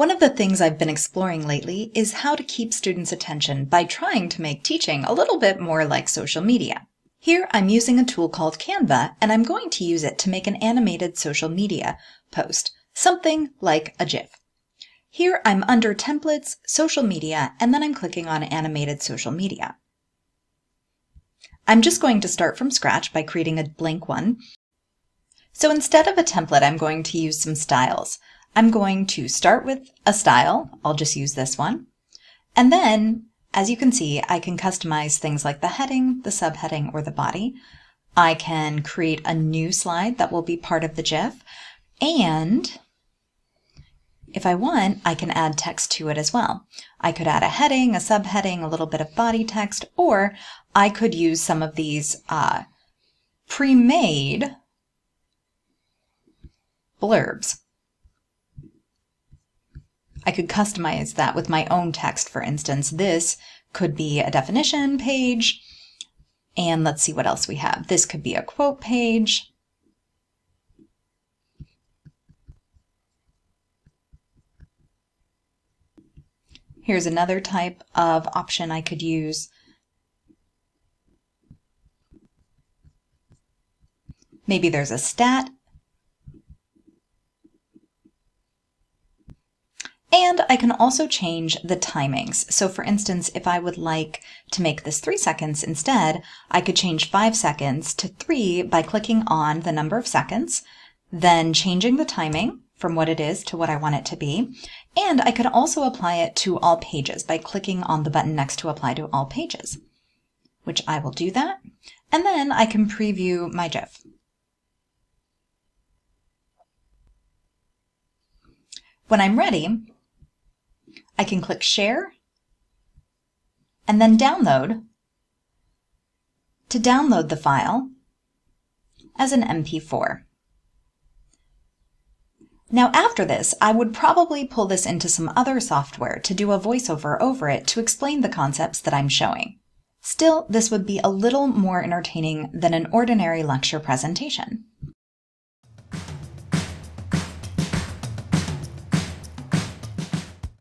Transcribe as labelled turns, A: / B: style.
A: One of the things I've been exploring lately is how to keep students' attention by trying to make teaching a little bit more like social media. Here I'm using a tool called Canva, and I'm going to use it to make an animated social media post, something like a GIF. Here I'm under Templates, Social Media, and then I'm clicking on Animated Social Media. I'm just going to start from scratch by creating a blank one. So instead of a template, I'm going to use some styles. I'm going to start with a style. I'll just use this one. And then, as you can see, I can customize things like the heading, the subheading, or the body. I can create a new slide that will be part of the GIF. And if I want, I can add text to it as well. I could add a heading, a subheading, a little bit of body text, or I could use some of these pre-made blurbs. I could customize that with my own text, for instance. This could be a definition page, and let's see what else we have. This could be a quote page. Here's another type of option I could use. Maybe there's a stat. And I can also change the timings. So for instance, if I would like to make this 3 seconds instead, I could change 5 seconds to 3 by clicking on the number of seconds, then changing the timing from what it is to what I want it to be. And I could also apply it to all pages by clicking on the button next to Apply to All Pages, which I will do that. And then I can preview my GIF. When I'm ready, I can click Share and then Download to download the file as an MP4. Now after this, I would probably pull this into some other software to do a voiceover over it to explain the concepts that I'm showing. Still, this would be a little more entertaining than an ordinary lecture presentation.